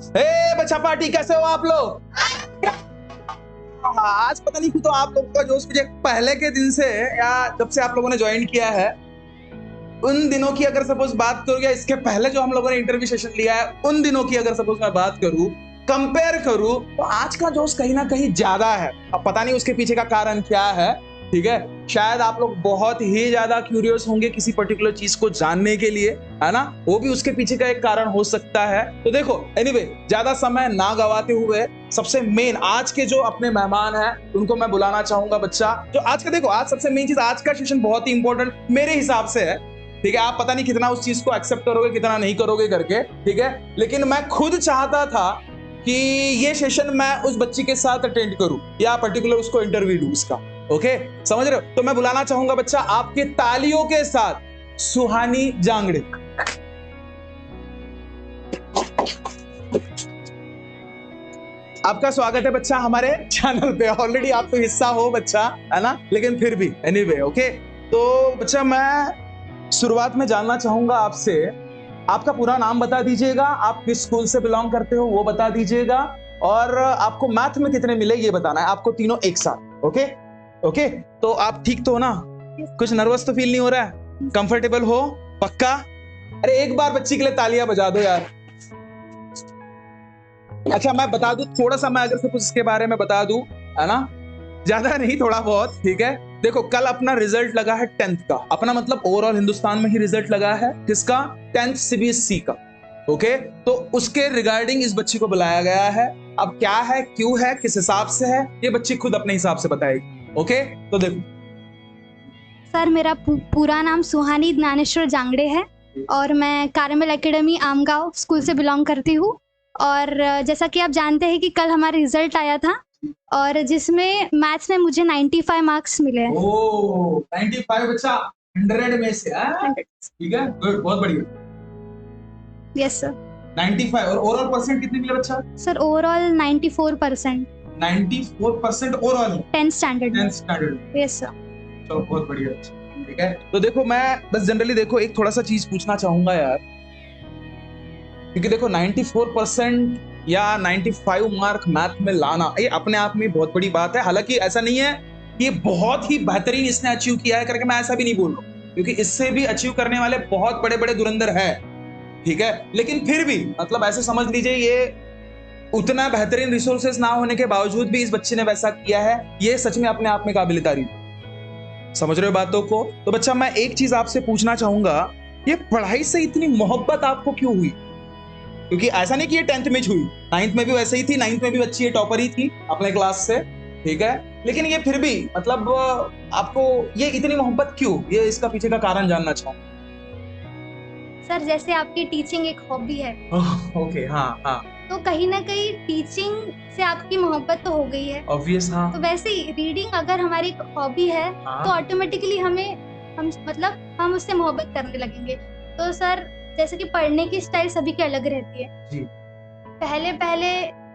बच्चा पार्टी, कैसे हो आप लोग? आज पता नहीं क्यों तो आप लोगों का जोश मुझे पहले के दिन से या जब से आप लोगों ने ज्वाइन किया है उन दिनों की अगर सपोज बात करूं या इसके पहले जो हम लोगों ने इंटरव्यू सेशन लिया है उन दिनों की अगर सपोज मैं बात करूं, कंपेयर करूं, तो आज का जोश कहीं ना कहीं ज्यादा है। अब पता नहीं उसके पीछे का कारण क्या है, ठीक है। शायद आप लोग बहुत ही ज्यादा क्यूरियस होंगे किसी पर्टिकुलर चीज को जानने के लिए, है ना, वो भी उसके पीछे का एक कारण हो सकता है। तो देखो एनीवे, ज्यादा समय ना गवाते हुए सबसे मेन आज के जो अपने मेहमान हैं उनको मैं बुलाना चाहूंगा। बच्चा जो आज का, देखो आज सबसे मेन चीज, आज का सेशन बहुत ही इंपॉर्टेंट मेरे हिसाब से है, ठीक है। आप पता नहीं कितना उस चीज को एक्सेप्ट करोगे कितना नहीं करोगे करके, ठीक है, लेकिन मैं खुद चाहता था कि ये सेशन मैं उस बच्ची के साथ अटेंड करूं या पर्टिकुलर उसको इंटरव्यू दूं उसका, ओके, समझ रहे हो। तो मैं बुलाना चाहूंगा बच्चा आपके तालियों के साथ सुहानी जांगड़े। आपका स्वागत है बच्चा हमारे चैनल पे। ऑलरेडी आप तो हिस्सा हो बच्चा, है ना, लेकिन फिर भी एनीवे, ओके। तो बच्चा मैं शुरुआत में जानना चाहूंगा आपसे, आपका पूरा नाम बता दीजिएगा, आप किस स्कूल से बिलोंग करते हो वो बता दीजिएगा, और आपको मैथ में कितने मिले ये बताना है, आपको तीनों एक साथ, ओके ओके। तो आप ठीक तो हो ना? कुछ नर्वस तो फील नहीं हो रहा है? कंफर्टेबल हो पक्का? अरे एक बार बच्ची के लिए तालियां बजा दो यार। अच्छा मैं बता दूं थोड़ा सा, मैं अगर से कुछ इसके बारे में बता दूं, है ना, ज्यादा नहीं थोड़ा बहुत, ठीक है। देखो कल अपना रिजल्ट लगा है 10th का, अपना मतलब ओवरऑल हिंदुस्तान में ही रिजल्ट लगा है, किसका? 10th सीबीएसई का, ओके। तो उसके रिगार्डिंग इस बच्ची को बुलाया गया है। अब क्या है, क्यों है, किस हिसाब से है, ये बच्ची खुद अपने हिसाब से बताएगी, ओके। तो देखो सर, मेरा पूरा नाम सुहानी ज्ञानेश्वर जांगड़े है और मैं कारमेल एकेडमी आमगांव स्कूल से बिलोंग करती हूँ। और जैसा कि आप जानते हैं कि कल हमारा रिजल्ट आया था और जिसमें मैथ्स में मुझे 95 मार्क्स मिले हैं। ओह 95 बच्चा 100 में से, ठीक है, गुड, बहुत बढ़िया। Yes sir. 95 और ओवरऑल परसेंट कितने मिले बच्चा? Sir overall 94%। 94% overall 10th standard. 10th standard. Yes sir. चलो बहुत बढ़िया, ठीक है। तो देखो मैं बस जनरली देखो एक थोड़ा सा चीज पूछना चाहूंगा यार, क्योंकि देखो 94% या 95 मार्क मैथ में लाना ये अपने आप में बहुत बड़ी बात है। हालांकि ऐसा नहीं है कि ये बहुत ही बेहतरीन इसने अचीव किया है करके, मैं ऐसा भी नहीं बोल रहा हूं, क्योंकि इससे भी अचीव करने वाले बहुत बड़े बड़े धुरंधर है, ठीक है। लेकिन फिर भी मतलब ऐसे समझ लीजिए ये उतना बेहतरीन रिसोर्सेस ना होने के बावजूद भी इस बच्चे ने वैसा किया है, ये सच में अपने आप में काबिल तारीफ। समझ रहे हो बातों को? तो बच्चा मैं एक चीज आपसे पूछना चाहूंगा, ये पढ़ाई से इतनी मोहब्बत आपको क्यों हुई? क्योंकि ऐसा नहीं कि ये 10th में हुई, 9th में भी वैसे ही थी, 9th में भी बच्ची ये टॉपर ही थी अपने क्लास से, ठीक है। लेकिन ये फिर भी मतलब आपको ये इतनी मोहब्बत क्यों, ये इसका पीछे का कारण जानना चाहूंगा। सर जैसे आपकी टीचिंग एक हॉबी है, ओके, हाँ हाँ, तो कहीं ना कहीं टीचिंग से आपकी मोहब्बत तो हो गई है ऑब्वियस। हाँ, तो वैसे ही रीडिंग अगर हमारी एक हॉबी है तो ऑटोमेटिकली हम उससे मोहब्बत करने लगेंगे। तो सर जैसे कि पढ़ने की स्टाइल सभी की अलग रहती है जी। पहले पहले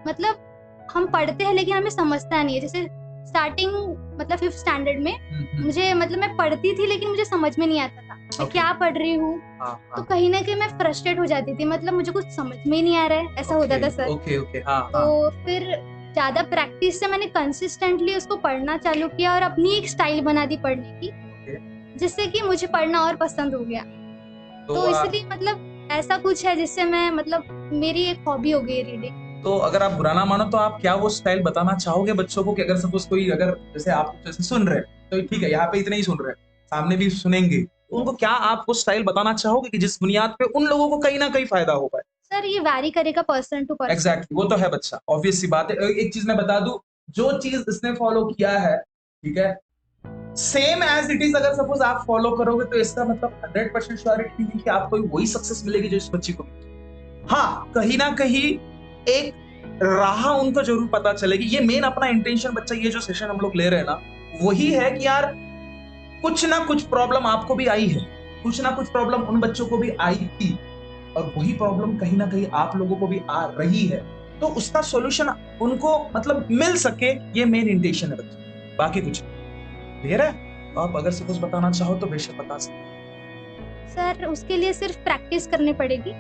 मतलब हम पढ़ते हैं लेकिन हमें समझता नहीं है। जैसे स्टार्टिंग मतलब 5th स्टैंडर्ड में मुझे मतलब मैं पढ़ती थी लेकिन मुझे समझ में नहीं आता था मैं क्या पढ़ रही हूँ। तो कहीं ना कहीं मैं फ्रस्ट्रेट हो जाती थी, मतलब मुझे कुछ समझ में ही नहीं आ रहा है, ऐसा होता था सर। तो फिर ज्यादा प्रैक्टिस से मैंने कंसिस्टेंटली उसको पढ़ना चालू किया और अपनी एक स्टाइल बना दी पढ़ने की, जिससे कि मुझे पढ़ना और पसंद हो गया। तो इसलिए मतलब ऐसा कुछ है जिससे मैं मतलब मेरी एक हॉबी हो गई रीडिंग। तो अगर आप बुरा ना मानो तो आप क्या वो स्टाइल बताना चाहोगे बच्चों को कि अगर सपोज कोई, अगर जैसे आप जैसे सुन रहे हैं तो ठीक है, यहाँ पे इतने ही सुन रहे हैं, सामने भी सुनेंगे, तो उनको क्या आप वो स्टाइल बताना चाहोगे कि जिस बुनियाद पे उन लोगों को कहीं ना कहीं फायदा हो पाए? सर ये वैरी करेगा पर्सन टू पर्सन। एग्जैक्टली, वो तो है बच्चा, ऑब्वियस सी बात है। एक चीज मैं बता दूं, जो चीज इसने फॉलो किया है, ठीक है, सेम एज इट इज अगर सपोज आप फॉलो करोगे तो इसका मतलब 100% श्योरिटी नहीं कि आपको वही सक्सेस मिलेगी जो इस बच्ची को। हाँ, कहीं ना कहीं एक राह उनको जरूर पता चलेगी। ये मेन अपना इंटेंशन बच्चा, ये जो सेशन हम लोग ले रहे हैं ना, वही है कि यार कुछ ना कुछ प्रॉब्लम आपको भी आई है, कुछ ना कुछ प्रॉब्लम उन बच्चों को भी आई थी, और वही प्रॉब्लम कहीं ना कहीं आप लोगों को भी आ रही है, तो उसका सॉल्यूशन उनको मतलब मिल सके, ये मेन इंटेंशन है बच्चा, बाकी कुछ क्लियर है? तो आप अगर सपोज बताना चाहो तो बेशक बता सकते। सर उसके लिए सिर्फ प्रैक्टिस करनी पड़ेगी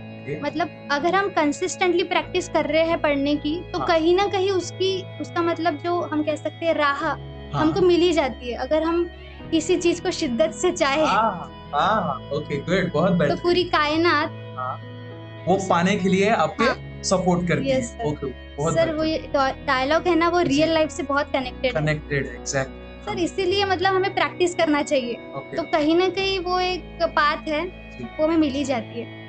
मतलब अगर हम कंसिस्टेंटली प्रैक्टिस कर रहे हैं पढ़ने की तो हाँ। कहीं ना कहीं उसका मतलब जो हम कह सकते हैं राह हाँ। हमको मिल ही जाती है, अगर हम किसी चीज को शिद्दत से चाहे ओके गुड, बहुत तो बेहतर। पूरी कायनात वो पाने के लिए आपके हाँ। सपोर्ट करती यस है। सर। ओके, बहुत सर वो डायलॉग है ना, वो जी। रियल लाइफ से बहुत कनेक्टेड है कनेक्टेड है, एग्जैक्टली सर, इसीलिए मतलब हमें प्रैक्टिस करना चाहिए। ओके। तो कहीं ना कहीं वो एक पाथ है, वो हमें मिल ही जाती है।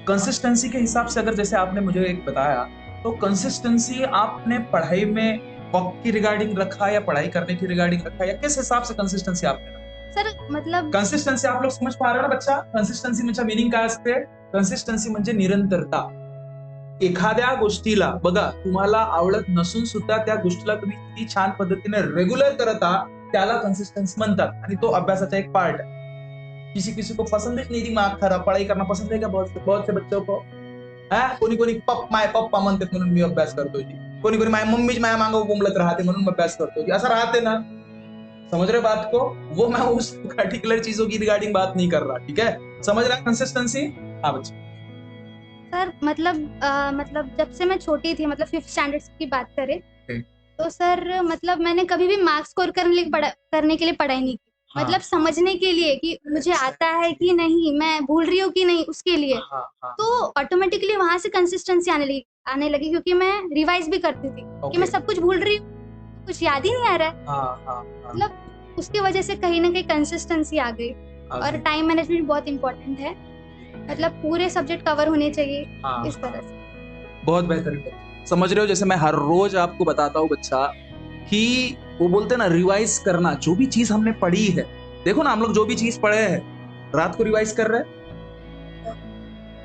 कंसिस्टेंसी के हिसाब से अगर जैसे आपने मुझे एक बताया, तो कंसिस्टेंसी आपने पढ़ाई में वक्त की रिगार्डिंग रखा या पढ़ाई करने की रिगार्डिंग रखा, या किस हिसाब से कंसिस्टेंसी आपने रखा? सर मतलब कंसिस्टन्सी आप लोग समझ पा रहे हो ना बच्चा? कंसिस्टन्सी म्हणजे मीनिंग काय असते? कंसिस्टन्सी म्हणजे निरंतरता. एखाद्या गोष्टीला बघा, तुम्हाला आवडत नसून सुद्धा त्या गोष्टीला तुम्ही किती छान पद्धतीने रेग्युलर करत आहात, त्याला कंसिस्टन्सी म्हणतात आणि तो अभ्यासाचा एक पार्ट है. किसी किसी को पसंद ही नहीं थी मार्क खराब, पढ़ाई करना पसंद है क्या बहुत से बच्चों को? कोणी कोणी माय पप्पा म्हणतात म्हणून मी अभ्यास करतोय जी, कोणी कोणी माझ्या मम्मीच माझ्या मागं बोंबलत राहते म्हणून मी अभ्यास करतोय जी, असं राहते ना. समझ रहे बात को? वो मैं उस पर्टिकुलर चीजों की रिगार्डिंग बात नहीं कर रहा, ठीक है? समझ रहा है कंसिस्टेंसी? हाँ बच्चे। सर मतलब जब से मैं छोटी थी, मतलब 5th स्टैंडर्ड की बात करें तो सर मतलब मैंने कभी भी मार्क्स स्कोर करने के लिए पढ़ाई नहीं की। हाँ। मतलब समझने के लिए कि मुझे आता है कि नहीं, मैं भूल रही हूँ कि नहीं, उसके लिए। हाँ, हाँ। तो ऑटोमेटिकली वहां से कंसिस्टेंसी आने लगी क्योंकि मैं रिवाइज भी करती थी कि मैं सब कुछ भूल रही हूँ, कुछ याद ही नहीं आ रहा है। मतलब उसकी वजह से कहीं ना कहीं कंसिस्टेंसी आ गई। और टाइम मैनेजमेंट बहुत इंपॉर्टेंट है, मतलब पूरे सब्जेक्ट कवर होने चाहिए इस तरह से। बहुत बेहतरीन। समझ रहे हो, जैसे मैं हर रोज आपको बताता हूँ बच्चा कि वो बोलते हैं ना रिवाइज करना, जो भी चीज हमने पढ़ी है, देखो ना हम लोग जो भी चीज पढ़े हैं रात को रिवाइज कर रहे हैं।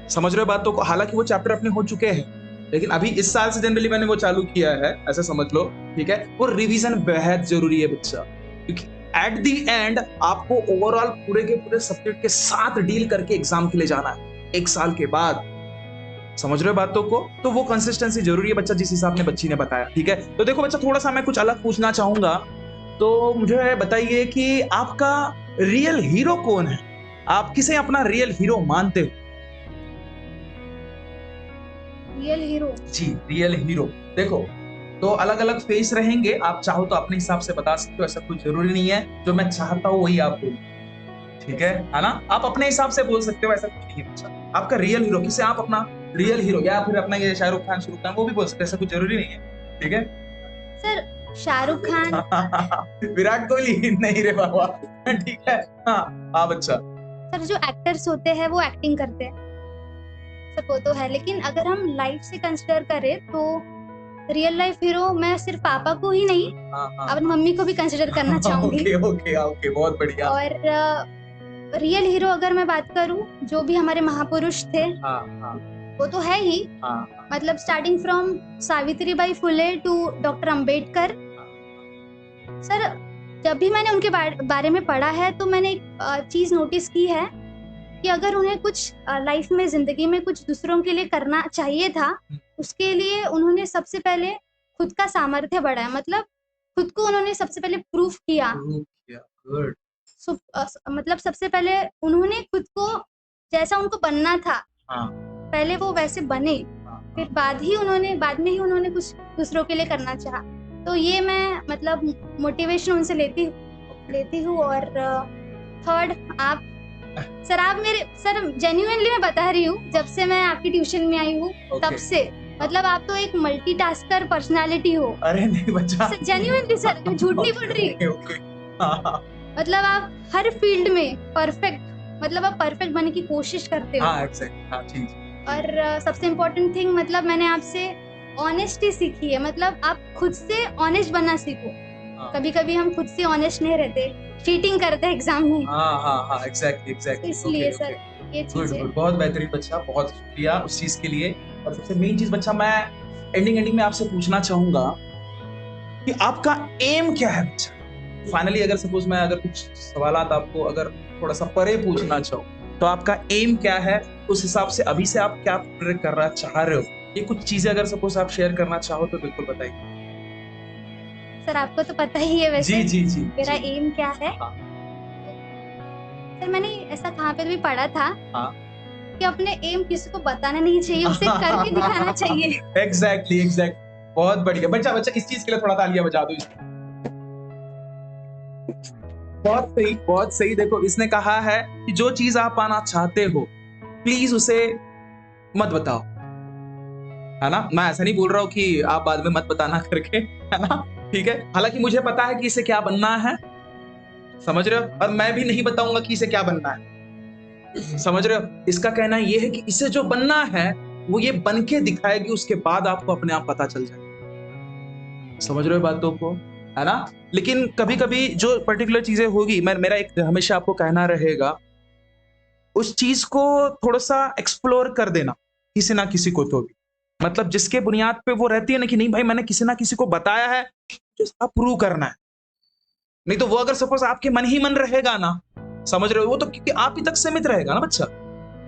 समझ रहे हो बात? तो हालांकि वो चैप्टर अपने हो चुके हैं, लेकिन अभी इस साल से जनरली मैंने वो चालू किया है, ऐसा समझ लो, ठीक है? वो रिवीजन बेहद जरूरी है बच्चा, क्योंकि एट दी एंड आपको ओवरऑल पूरे के पूरे सब्जेक्ट के साथ डील करके एग्जाम के लिए जाना है 1 साल के बाद। समझ रहे हो बातों को? तो वो कंसिस्टेंसी जरूरी है बच्चा, जिस हिसाब ने बच्ची ने बताया, ठीक है? तो देखो बच्चा, थोड़ा सा मैं कुछ अलग पूछना चाहूंगा, तो मुझे बताइए कि आपका रियल हीरो कौन है? आप किसे अपना रियल हीरो मानते हो? Real hero? जी, रियल हीरो। देखो, तो अलग अलग फेस रहेंगे, आप चाहो तो अपने हिसाब से बता सकते हो, ऐसा कुछ जरूरी नहीं है, जो मैं चाहता हूँ वही आप बोलो, ठीक है ना? आप अपने हिसाब से बोल सकते हो, ऐसा कुछ नहीं है बच्चा। आपका रियल हीरो किसे आप अपना रियल हीरो, या फिर अपना ये शाहरुख खान वो भी बोल सकते हैं, ऐसा कुछ जरूरी नहीं है, ठीक है? सर शाहरुख खान। विराट कोहली नहीं रे बाबा, ठीक है? हाँ बच्चा। सर जो एक्टर्स होते हैं वो एक्टिंग करते हैं, सब वो तो है, लेकिन अगर हम लाइफ से कंसिडर करें तो रियल लाइफ हीरो मैं सिर्फ पापा को ही नहीं, अपनी मम्मी को भी कंसिडर करना चाहूंगी। ओके, बहुत बढ़िया। और रियल हीरो अगर मैं बात करूं, जो भी हमारे महापुरुष थे, वो तो है ही। मतलब starting from Savitribai Phule to doctor Ambedkar. Sir जब भी मैंने उनके बारे में पढ़ा है तो मैंने एक चीज नोटिस की है कि अगर उन्हें कुछ लाइफ में, जिंदगी में कुछ दूसरों के लिए करना चाहिए था, उसके लिए उन्होंने सबसे पहले खुद का सामर्थ्य बढ़ाया, मतलब खुद को उन्होंने सबसे पहले प्रूफ किया। मतलब सबसे पहले उन्होंने खुद को जैसा उनको बनना था, पहले वो वैसे बने, फिर बाद में ही उन्होंने कुछ दूसरों के लिए करना चाहा। तो ये मैं मतलब मोटिवेशन उनसे लेती हूँ। और थर्ड आप जेन्युइनली मैं बता रही हूँ, जब से मैं आपकी ट्यूशन में आई हूँ तब से, मतलब आप तो एक मल्टीटास्कर पर्सनालिटी हो। अरे नहीं बच्चा, जेन्युइनली सर, मैं झूठ नहीं बोल रही। मतलब आप हर फील्ड में परफेक्ट, मतलब आप परफेक्ट बनने की कोशिश करते हो। और सबसे इम्पोर्टेंट थिंग, मतलब मैंने आपसे ऑनेस्टी सीखी है, मतलब आप खुद से ऑनेस्ट बनना सीखो। कभी कभी हम खुद से ऑनेस्ट नहीं रहते, चीटिंग करते हैं एग्जाम में। एग्जैक्टली। इसलिए सर ये चीज है। बहुत बेहतरीन बच्चा, बहुत शुक्रिया उस चीज के लिए। और सबसे मेन चीज बच्चा, मैं एंडिंग में आपसे पूछना चाहूंगा कि आपका एम क्या है बच्चा? फाइनली अगर सपोज मैं अगर कुछ सवालात आपको अगर थोड़ा सा परे पूछना चाहूँ, तो आपका एम क्या है? उस हिसाब से अभी से आप क्या करना चाह रहे हो? ये कुछ चीजें अगर सपोज आप शेयर करना चाहो तो बिल्कुल बताइए। सर आपको तो पता ही है वैसे जी मेरा एम क्या है। सर मैंने ऐसा कहाँ पे भी पढ़ा था कि अपने एम किसी को बताना नहीं चाहिए, उसे करके दिखाना चाहिए। एग्जैक्टली बहुत बढ़िया बच्चा इस चीज के लिए थोड़ा तालियां बजा दो इसको। बहुत सही। देखो इसने कहा है कि जो चीज आप पाना चाहते हो प्लीज उसे मत बताओ, है ना। मैं ऐसा नहीं बोल रहा हूँ कि आप बाद में मत बताना करके, है ना, ठीक है। हालांकि मुझे पता है कि इसे क्या बनना है, समझ रहे हो, और मैं भी नहीं बताऊंगा कि इसे क्या बनना है, समझ रहे हो। इसका कहना ये है कि इसे जो बनना है वो ये बन के दिखाएगी, उसके बाद आपको अपने आप पता चल जाए। समझ रहे हो बातों को, है ना। लेकिन कभी कभी जो पर्टिकुलर चीजें होगी, मेरा एक हमेशा आपको कहना रहेगा, उस चीज को थोड़ा सा एक्सप्लोर कर देना किसी ना किसी को, तो भी मतलब जिसके बुनियाद पे वो रहती है ना कि नहीं भाई मैंने किसी ना किसी को बताया है, तो प्रूव करना है। नहीं तो वो अगर सपोज आपके मन ही मन रहेगा ना, समझ रहे हो, वो तो क्योंकि आप ही तक सीमित रहेगा ना बच्चा।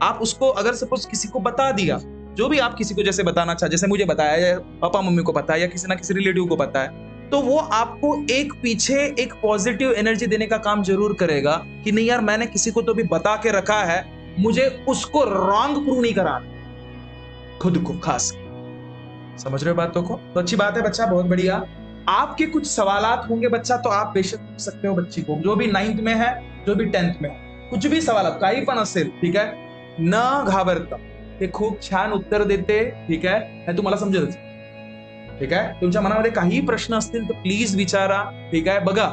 आप उसको अगर सपोज किसी को बता दिया, जो भी आप किसी को जैसे बताना चाहे, जैसे मुझे बताया या पापा मम्मी को बताया या किसी ना किसी रिलेटिव को बताया, तो वो आपको एक पीछे एक पॉजिटिव एनर्जी देने का काम जरूर करेगा कि नहीं यार मैंने किसी को तो भी बता के रखा है, मुझे उसको रॉन्ग प्रूव नहीं कराना, खुद को खास। समझ रहे हो बातों को, तो अच्छी बात है बच्चा, बहुत बढ़िया। आपके कुछ सवालात होंगे बच्चा, तो आप बेशक पूछ सकते हो बच्ची को, जो भी 9th में है, जो भी 10th में है, कुछ भी सवाल काही पण असेल, ठीक आहे, न घाबरता ते खूप छान उत्तर देते, ठीक आहे, हे तुम्हाला समजेल, ठीक आहे। तुमच्या मनामध्ये काही प्रश्न असतील तर प्लीज विचारा, ठीक आहे। बघा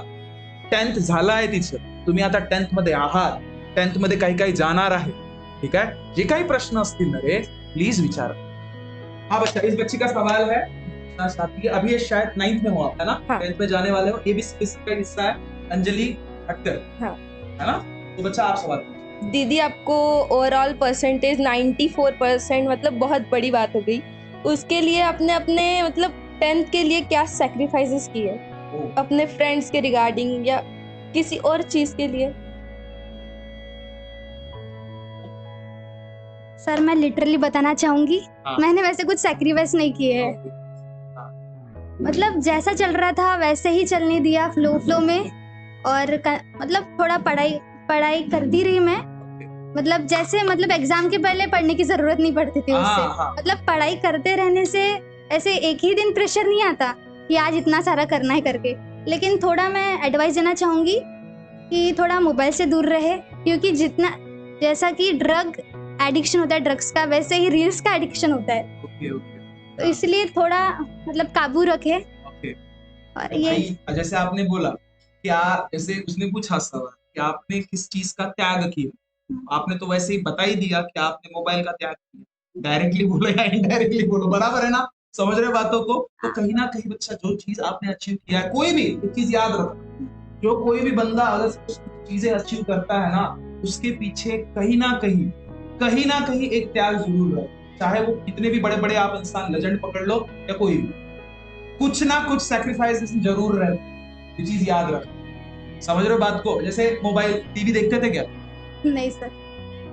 10th झालं आहे तिचं, तुम्ही आता 10th मध्ये आहात, 10th मध्ये काही काही जाणार आहे, ठीक आहे। जे काही प्रश्न असतील ना रे प्लीज विचारा। हाँ बच्चा, इस बच्ची का सवाल है, अभी ये शायद 9th में हो आप, है ना, 10th में जाने वाले हो, ये भी इसका हिस्सा है, अंजलि अख्तर, हाँ, है ना। तो बच्चा आप सवाल। दीदी आपको ओवरऑल परसेंटेज 94% मतलब बहुत बड़ी बात हो गई, उसके लिए आपने अपने मतलब 10th के लिए क्या सैक्रिफाइसेस किए, अपने फ्रेंड्स के रिगार्डिंग या किसी और चीज के लिए? सर मैं लिटरली बताना चाहूंगी, मैंने वैसे कुछ सैक्रिफाइस नहीं किए हैं, मतलब जैसा चल रहा था वैसे ही चलने दिया, फ्लो में, और मतलब थोड़ा पढ़ाई करती रही मैं, मतलब जैसे मतलब एग्जाम के पहले पढ़ने की जरूरत नहीं पड़ती थी उससे, मतलब पढ़ाई करते रहने से ऐसे एक ही दिन प्रेशर नहीं आता कि आज इतना सारा करना है करके। लेकिन थोड़ा मैं एडवाइस देना चाहूंगी कि थोड़ा मोबाइल से दूर रहे, क्योंकि जितना जैसा कि ड्रग एडिक्शन होता है ड्रग्स का, वैसे ही रील्स का एडिक्शन होता है, तो इसलिए थोड़ा मतलब काबू रखे। और ये जैसे आपने बोला क्या, जैसे उसने पूछा सवाल कि आपने किस चीज का त्याग किया, आपने तो वैसे ही बता ही दिया कि आपने मोबाइल का त्याग किया, डायरेक्टली बोलो या इनडायरेक्टली बोलो, बराबर है ना, समझ रहे बातों को। तो कहीं ना कहीं बच्चा जो चीज आपने अचीव किया है, कोई भी एक चीज याद रखो, जो कोई भी बंदा अगर चीजें अचीव करता है ना, उसके पीछे कहीं ना कहीं एक त्याग जरूर है, चाहे वो कितने भी बड़े बड़े आप इंसान लेजेंड पकड़ लो या कोई भी, कुछ ना कुछ सैक्रिफाइस जरूर रहता है, ये चीज याद रख। समझ रहे हो बात को। जैसे मोबाइल टीवी देखते थे क्या? नहीं सर,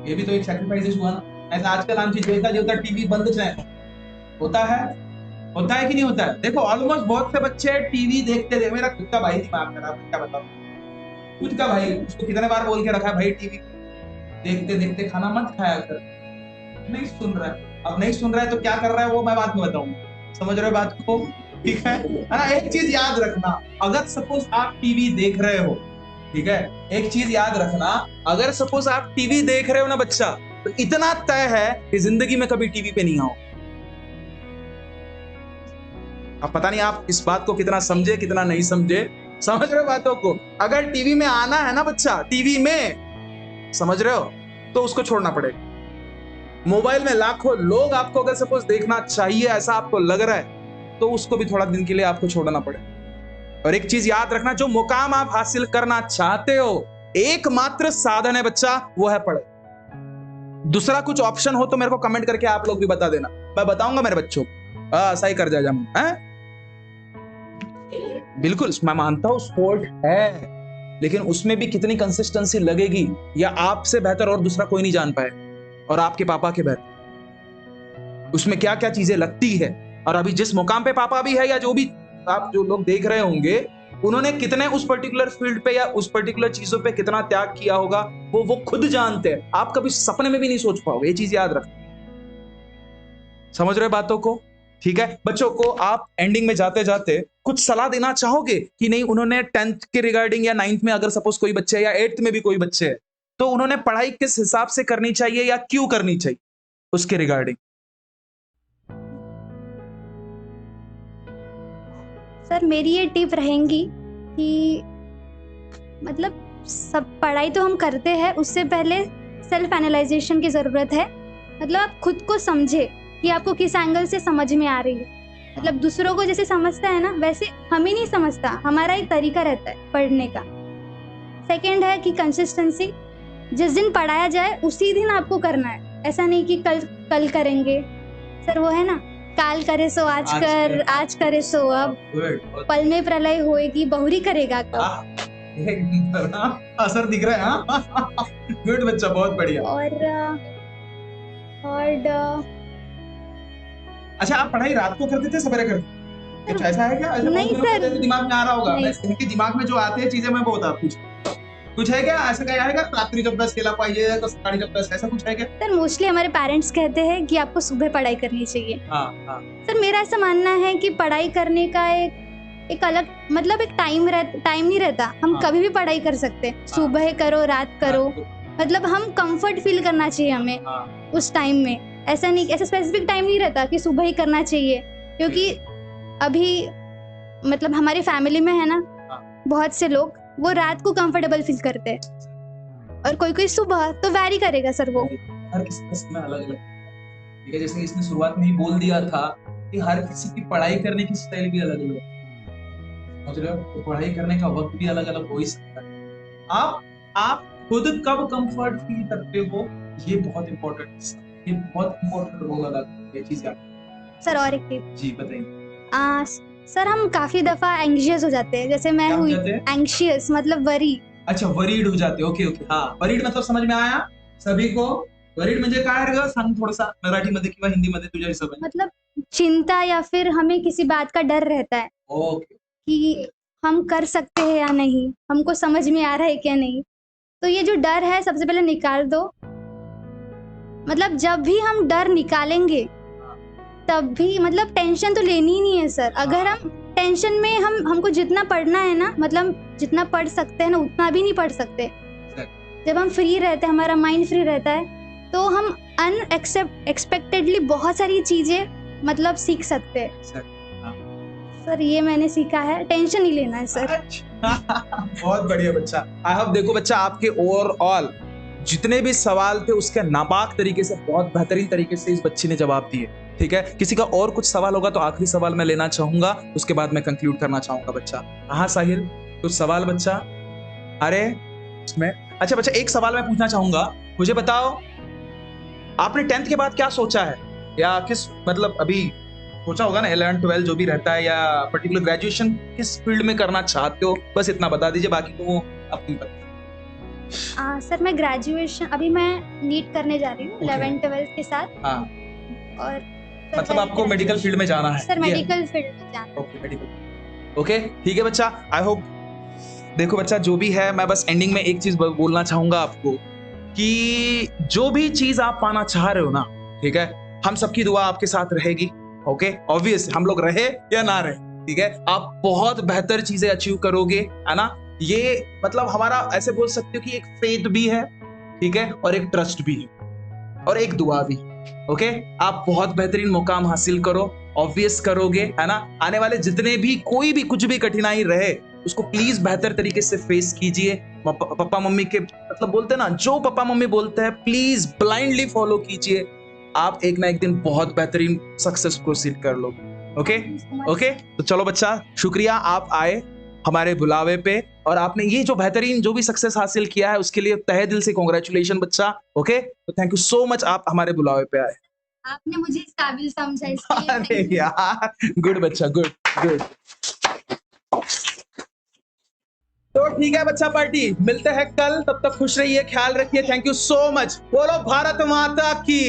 ये भी तो एक सैक्रिफाइस हुआ ना। ऐसा आजकल हम चीज जो टीवी बंद होता है कि नहीं होता है। देखो ऑलमोस्ट बहुत से बच्चे टीवी देखते थे, मेरा खुद का भाई दिमाग खराब, क्या बताऊं, खुद का भाई, उसको कितने बार बोल के रखा है भाई टीवी देखते देखते खाना मत खाया कर, नहीं सुन रहा है। अब नहीं सुन रहा है तो क्या कर रहा है वो मैं बाद में बताऊंगा, समझ रहे हो बात को, ठीक है ना। एक चीज याद रखना, अगर सपोज आप टीवी देख रहे हो, ठीक है, एक चीज याद रखना, अगर सपोज आप टीवी देख रहे हो ना बच्चा, तो इतना तय है कि जिंदगी में कभी टीवी पे नहीं आओ। अब पता नहीं आप इस बात को कितना समझे कितना नहीं समझे, समझ रहे हो बातों को। अगर टीवी में आना है ना बच्चा, टीवी में, समझ रहे हो, तो उसको छोड़ना पड़ेगा। मोबाइल में लाखों लोग आपको अगर सपोज देखना चाहिए, ऐसा आपको लग रहा है, तो उसको भी थोड़ा दिन के लिए आपको छोड़ना पड़ेगा। और एक चीज याद रखना, जो मुकाम आप हासिल करना चाहते हो, एकमात्र साधन है बच्चा, वो है पढ़ाई। दूसरा कुछ ऑप्शन हो तो मेरे को कमेंट करके आप लोग भी बता देना, मैं बताऊंगा मेरे बच्चों को, सही कर जा बिल्कुल। मैं मानता हूं स्पोर्ट है, लेकिन उसमें भी कितनी कंसिस्टेंसी लगेगी, या आपसे बेहतर और दूसरा कोई नहीं जान पाए, और आपके पापा के बेहतर उसमें क्या क्या चीजें लगती है। और अभी जिस मुकाम पे पापा भी है, या जो भी आप जो लोग देख रहे होंगे, उन्होंने कितने उस पर्टिकुलर फील्ड पे या उस पर्टिकुलर चीजों पे कितना त्याग किया होगा वो खुद जानते हैं। आप कभी सपने में भी नहीं सोच पाओगे, ये चीज याद रखना। समझ रहे बातों को? ठीक है बच्चों को, आप एंडिंग में जाते जाते कुछ सलाह देना चाहोगे कि नहीं? उन्होंने 10th के रिगार्डिंग या 9th में अगर सपोज कोई बच्चे है या 8th में भी कोई बच्चे है, तो उन्होंने पढ़ाई किस हिसाब से करनी चाहिए या क्यों करनी चाहिए उसके रिगार्डिंग? सर मेरी ये टिप रहेंगी कि मतलब सब पढ़ाई तो हम करते हैं, उससे पहले सेल्फ एनालाइजेशन की ज़रूरत है। मतलब आप खुद को समझे कि आपको किस एंगल से समझ में आ रही है। मतलब दूसरों को जैसे समझता है ना, वैसे हम ही नहीं समझता, हमारा एक तरीका रहता है पढ़ने का। सेकंड है कि कंसिस्टेंसी, जिस दिन पढ़ाया जाए उसी दिन आपको करना है, ऐसा नहीं कि कल करेंगे। सर वो है ना, काल करे सो आज कर, आज करे सो अब, पल में प्रलय होएगी बहुरी करेगा कब। असर दिख रहा है। गुड बच्चा, बहुत बढ़िया। और अच्छा, आप पढ़ाई रात को करते थे सवेरे करते थे? कुछ ऐसा है क्या? ऐसा नहीं सर, तो दिमाग में आ रहा होगा। नहीं। इनके दिमाग में जो आते हैं चीजें मैं वो बता कुछ है क्या? ऐसा क्या है क्या? रात्रि जब 10 केला पाइए तो साढ़े जब 10, ऐसा कुछ है क्या? सर मोस्टली हमारे पेरेंट्स कहते हैं कि आपको सुबह पढ़ाई करनी चाहिए। हाँ। सर मेरा ऐसा मानना है कि पढ़ाई करने का एक अलग मतलब एक टाइम नहीं रहता। हम हाँ। कभी भी पढ़ाई कर सकते हैं, सुबह करो रात करो, मतलब हम कंफर्ट फील करना चाहिए हमें उस टाइम में। ऐसा नहीं, ऐसा स्पेसिफिक टाइम नहीं रहता कि सुबह ही करना चाहिए, क्योंकि अभी मतलब हमारी फैमिली में है ना बहुत से लोग वो रात को कंफर्टेबल फील करते हैं और कोई सुबह, तो वैरी करेगा सर वो। हर किसी का समय अलग अलग, ठीक है? जैसे इसने शुरुआत में ही बोल दिया था कि हर किसी की पढ़ाई करने की स्टाइल भी अलग अलग, समझ रहे हो? तो पढ़ाई करने का वक्त भी अलग अलग हो ही सकता है। आप खुद कब कंफर्ट फील करते हो, ये बहुत इंपॉर्टेंट, ये बहुत इंपॉर्टेंट रोल अदा करती है चीज। सर और एक टिप जी बताइए। सर हम काफी दफा एंग्शियस हो जाते हैं, जैसे मैं हुई एंग्शियस मतलब वरी। अच्छा, वरीड हो जाते। ओके। हाँ, वरीड मतलब समझ में आया सभी को? वरीड म्हणजे काय रे ग? सांग थोडासा मराठीमध्ये किंवा हिंदीमध्ये तुझ्या हिशोबाने। मतलब चिंता या फिर हमें किसी बात का डर रहता है कि हम कर सकते हैं या नहीं, हमको समझ में आ रहा है क्या नहीं। तो ये जो डर है सबसे पहले निकाल दो। मतलब जब भी हम डर निकालेंगे तब भी मतलब टेंशन तो लेनी ही नहीं है सर। अगर हम टेंशन में हमको जितना पढ़ना है ना, मतलब जितना पढ़ सकते हैं ना उतना भी नहीं पढ़ सकते। जब हम फ्री रहते हैं, हमारा माइंड फ्री रहता है, तो हम अनएक्सपेक्टेडली बहुत सारी चीजें मतलब सीख सकते हैं। सर ये मैंने सीखा है, टेंशन नहीं लेना है सर। बहुत बढ़िया बच्चा। आई होप, देखो बच्चा, आपके ओवरऑल जितने भी सवाल थे उसके नापाक तरीके से, बहुत बेहतरीन तरीके से इस बच्ची ने जवाब दिए। ठीक है, किसी का और कुछ सवाल होगा तो आखिरी सवाल मैं लेना चाहूंगा, उसके बाद मैं कंक्लूड करना चाहूंगा बच्चा। हाँ साहिल, कुछ सवाल बच्चा? अरे इसमें अच्छा बच्चा, एक सवाल मैं पूछना चाहूंगा, मुझे बताओ आपने 10th के बाद क्या सोचा है, या किस मतलब अभी सोचा होगा ना 11 12 जो भी रहता है, या पर्टिकुलर ग्रेजुएशन किस फील्ड में करना चाहते हो, बस इतना बता दीजिए, बाकी तो वो अपनी पता। सर मैं ग्रेजुएशन अभी मैं नीट करने जा रही हूँ 11 12 के साथ। हाँ। और मतलब आपको मेडिकल फील्ड में जाना है? सर मेडिकल फील्ड में जाना है। Okay, medical. ओके ठीक है बच्चा, आई होप। देखो बच्चा, जो भी है, मैं बस एंडिंग में एक चीज बोलना चाहूंगा आपको कि जो भी चीज आप पाना चाह रहे हो ना, ठीक है, हम सबकी दुआ आपके साथ रहेगी। ओके, ऑब्वियस हम लोग रहे या ना रहे, ठीक है, आप बहुत बेहतर चीजें अचीव करोगे, है ना? ये मतलब हमारा ऐसे बोल सकते हो कि एक फेथ भी है, ठीक है, और एक ट्रस्ट भी है, और एक दुआ भी। ओके, आप बहुत बेहतरीन मुकाम हासिल करो, ऑब्वियस करोगे, है ना? आने वाले जितने भी कोई भी कुछ भी कठिनाई रहे उसको प्लीज बेहतर तरीके से फेस कीजिए। पापा मम्मी के मतलब बोलते हैं ना, जो पापा मम्मी बोलते हैं प्लीज ब्लाइंडली फॉलो कीजिए। आप एक ना एक दिन बहुत बेहतरीन सक्सेस प्रोसीड कर लो। ओके, तो चलो बच्चा, शुक्रिया आप आए हमारे बुलावे पे, और आपने ये जो बेहतरीन जो भी सक्सेस हासिल किया है उसके लिए तहे दिल से कांग्रेचुलेशन बच्चा। ओके, तो थैंक यू सो मच, आप हमारे बुलावे पे आए। आपने मुझे इस काबिल समझा इसके लिए। अरे यार, गुड बच्चा, गुड गुड। तो ठीक है बच्चा पार्टी, मिलते हैं कल, तब तक खुश रहिए, ख्याल रखिए, थैंक यू सो मच। बोलो भारत माता की,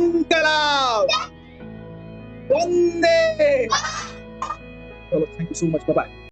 इंकलाब, वंदे चलो thank you so much, bye bye.